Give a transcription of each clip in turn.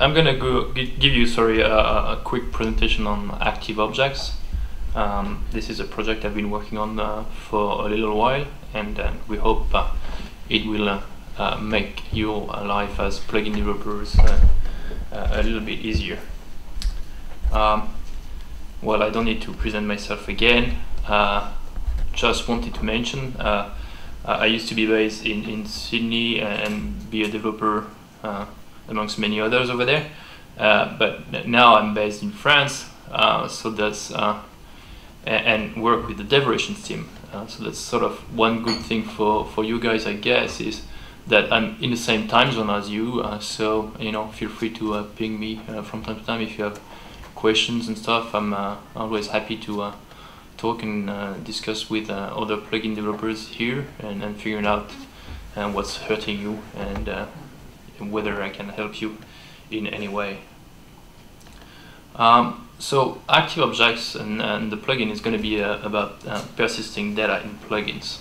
I'm gonna give you, a quick presentation on active objects. This is a project I've been working on for a little while, and we hope it will make your life as plugin developers a little bit easier. Well, I don't need to present myself again. Just wanted to mention I used to be based in Sydney and be a developer amongst many others over there, but now I'm based in France, so that's and work with the dev relations team. So that's sort of one good thing for you guys, I guess, is that I'm in the same time zone as you. So feel free to ping me from time to time if you have questions and stuff. I'm always happy to talk and discuss with other plugin developers here and figuring out what's hurting you and whether I can help you in any way. So active objects and the plugin is going to be about persisting data in plugins.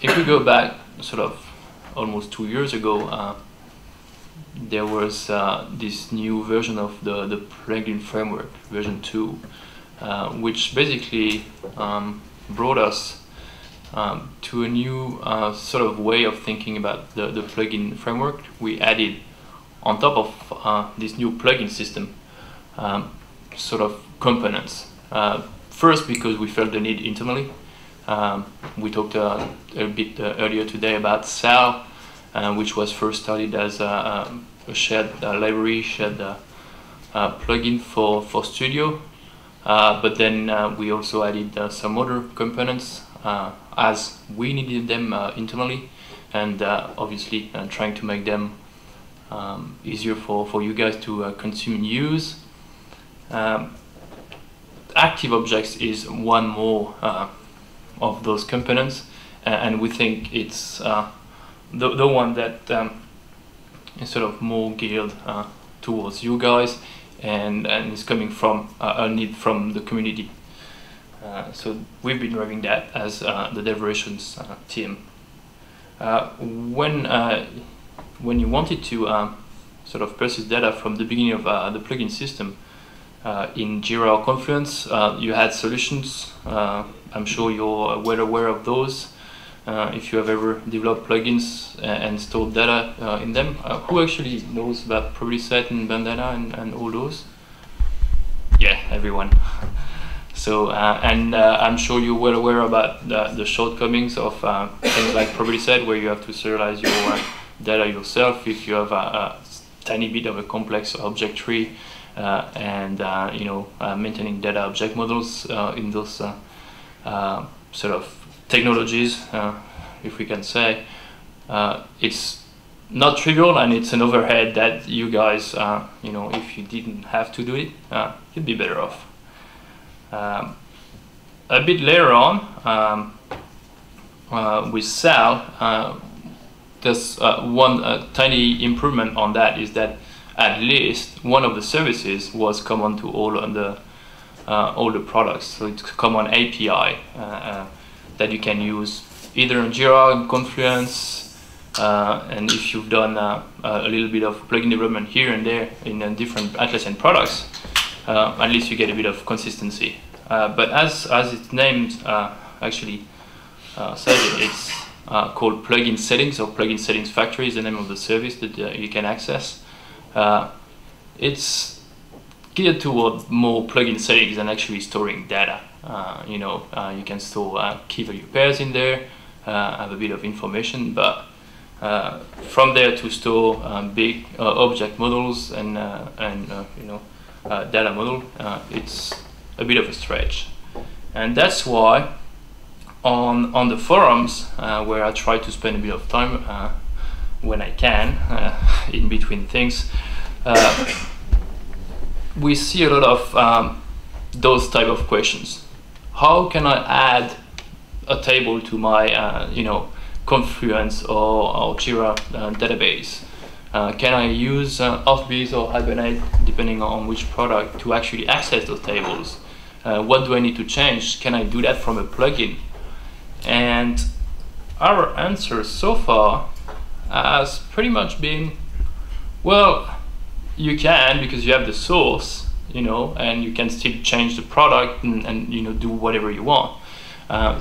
If we go back sort of almost 2 years ago, there was this new version of the plugin framework, version 2, which basically brought us to a new sort of way of thinking about the plugin framework. We added on top of this new plugin system sort of components. First, because we felt the need internally. We talked a bit earlier today about SAL, which was first started as a shared library, shared plugin for Studio. But then we also added some other components as we needed them internally, and obviously trying to make them easier for you guys to consume and use. Active objects is one more of those components, and we think it's the one that is sort of more geared towards you guys, and is coming from a need from the community. So we've been driving that as the dev relations team. When you wanted to sort of persist data from the beginning of the plugin system in Jira or Confluence, you had solutions. I'm sure you're well aware of those. If you have ever developed plugins and stored data in them. Who actually knows about Probability Set and Bandana and all those? Yeah, everyone. So, I'm sure you're well aware about the shortcomings of things like Probability Set, where you have to serialize your data yourself if you have a tiny bit of a complex object tree, and maintaining data object models in those sort of technologies, if we can say. It's not trivial, and it's an overhead that you guys, if you didn't have to do it, you'd be better off. A bit later on, with SAL, there's one tiny improvement on that, is that at least one of the services was common to all the products. So it's a common API that you can use either in Jira, in Confluence, and if you've done a little bit of plugin development here and there in different Atlassian products, at least you get a bit of consistency. But as its name actually says it's called Plugin Settings, or Plugin Settings Factory is the name of the service that you can access. It's geared toward more plugin settings than actually storing data. You can store key value pairs in there, have a bit of information, but from there to store big object models and data model, it's a bit of a stretch. And that's why on the forums, where I try to spend a bit of time when I can in between things, we see a lot of those type of questions. How can I add a table to my Confluence or Jira database? Can I use Offbees or Hibernate, depending on which product, to actually access those tables? What do I need to change? Can I do that from a plugin? And our answer so far has pretty much been Well, you can, because you have the source, you know, and you can still change the product and you know, do whatever you want.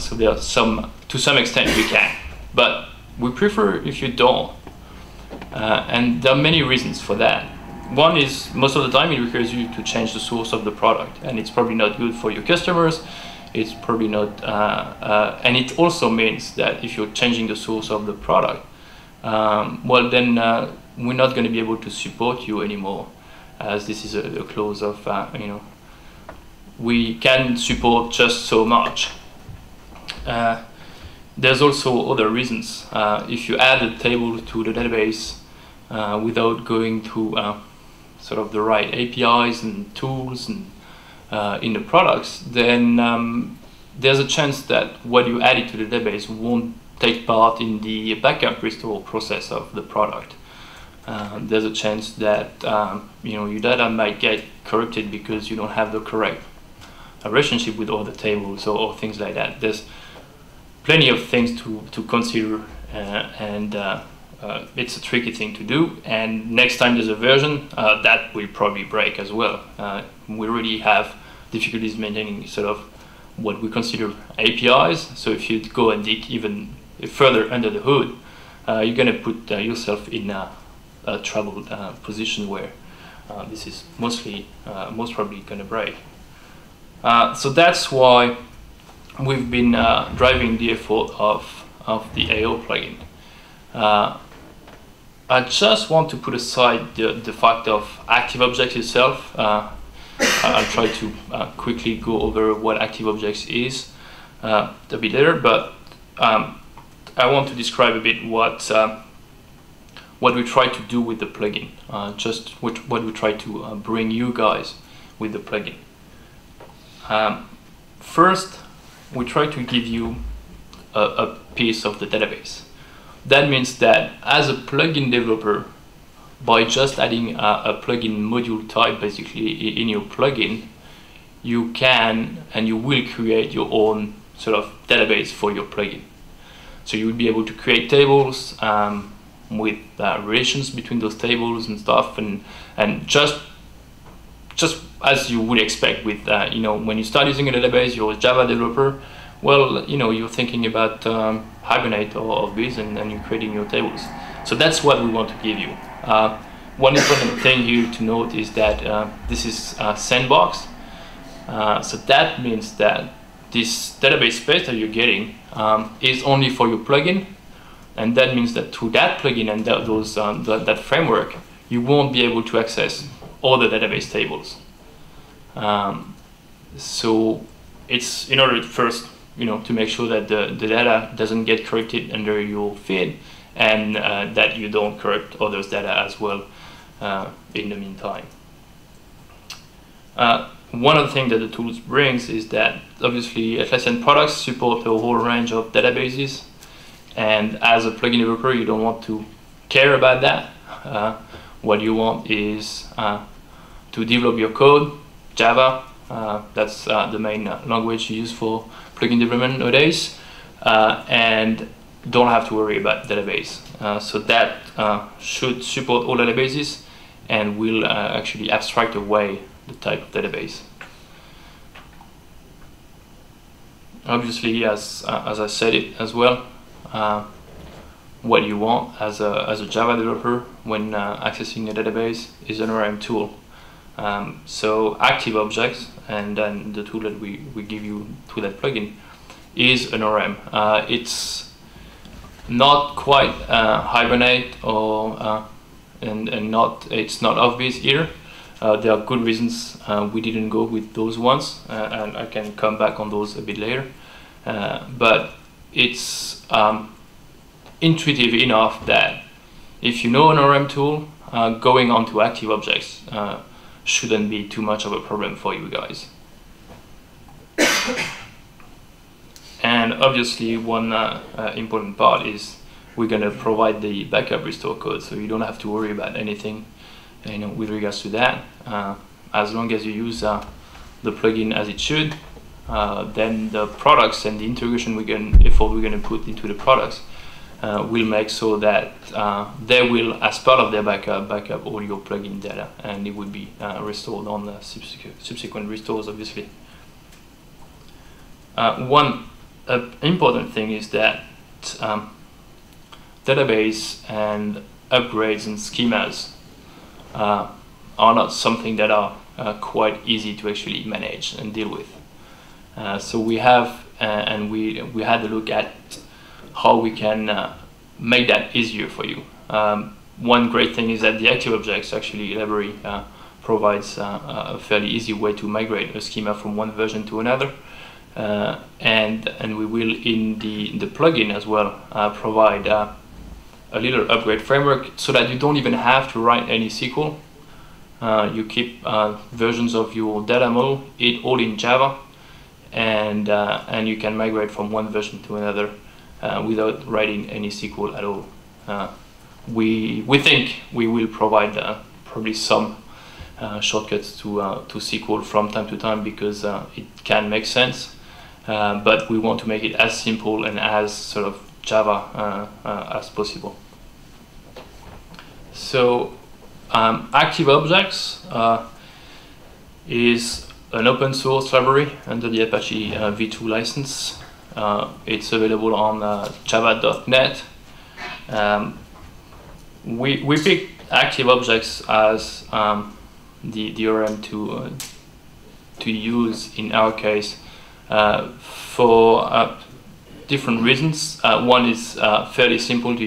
So there are to some extent you can, but we prefer if you don't. And there are many reasons for that. One is, most of the time it requires you to change the source of the product, and it's probably not good for your customers. It's probably not, and it also means that if you're changing the source of the product, well then we're not going to be able to support you anymore, as this is a clause of, you know, we can support just so much. There's also other reasons. If you add a table to the database without going through sort of the right APIs and tools and in the products, then there's a chance that what you added to the database won't take part in the backup restore process of the product. There's a chance that you know, your data might get corrupted because you don't have the correct relationship with other tables or things like that. There's plenty of things to consider, and it's a tricky thing to do. And next time there's a version, that will probably break as well. We already have difficulties maintaining sort of what we consider APIs. So if you go and dig even further under the hood, you're going to put yourself in a troubled position where this is most probably going to break. So that's why we've been driving the effort of the AO plugin. I just want to put aside the fact of ActiveObjects itself. I'll try to quickly go over what ActiveObjects is a bit later, but I want to describe a bit what we try to do with the plugin, just what we try to bring you guys with the plugin. First, we try to give you a piece of the database. That means that as a plugin developer, by just adding a plugin module type basically in your plugin, you can and you will create your own sort of database for your plugin. So you will be able to create tables with relations between those tables and stuff, and just as you would expect with you know, when you start using a database, you're a Java developer. Well, you know, you're thinking about Hibernate or Viz, and you're creating your tables. So that's what we want to give you. One important thing here to note is that this is sandbox. So that means that this database space that you're getting is only for your plugin, and that means that through that plugin and that framework, you won't be able to access all the database tables. So it's in order to first, you know, to make sure that the data doesn't get corrupted under your feed, and that you don't corrupt others' data as well in the meantime. One of the things that the tools brings is that obviously Atlassian products support a whole range of databases, and as a plugin developer you don't want to care about that. What you want is to develop your code, Java, that's the main language you use for plugin development nowadays, and don't have to worry about database. So that should support all databases and will actually abstract away the type of database. Obviously, as I said it as well, what you want as a Java developer when accessing a database is an ORM tool. So ActiveObjects, and then the tool that we give you through that plugin, is an ORM. It's not quite Hibernate or it's not Offbeat either. There are good reasons we didn't go with those ones, and I can come back on those a bit later. But it's intuitive enough that if you know an ORM tool, going on to ActiveObjects shouldn't be too much of a problem for you guys. And obviously one important part is we're going to provide the backup restore code, so you don't have to worry about anything, you know, with regards to that. As long as you use the plugin as it should, then the products and the integration effort we're going to put into the products will make so that they will, as part of their backup all your plugin data, and it will be restored on the subsequent restores, obviously. One important thing is that database and upgrades and schemas are not something that are quite easy to actually manage and deal with. So we have and we had a look at how we can make that easier for you. One great thing is that the ActiveObjects actually library provides a fairly easy way to migrate a schema from one version to another, and we will in the plugin as well provide a little upgrade framework so that you don't even have to write any SQL. You keep versions of your data model all in Java, and you can migrate from one version to another without writing any SQL at all. We think we will provide probably some shortcuts to SQL from time to time, because it can make sense, but we want to make it as simple and as sort of Java as possible. So ActiveObjects is an open source library under the Apache v2 license. It's available on java.net. We picked ActiveObjects as the ORM to use in our case for different reasons. One is fairly simple to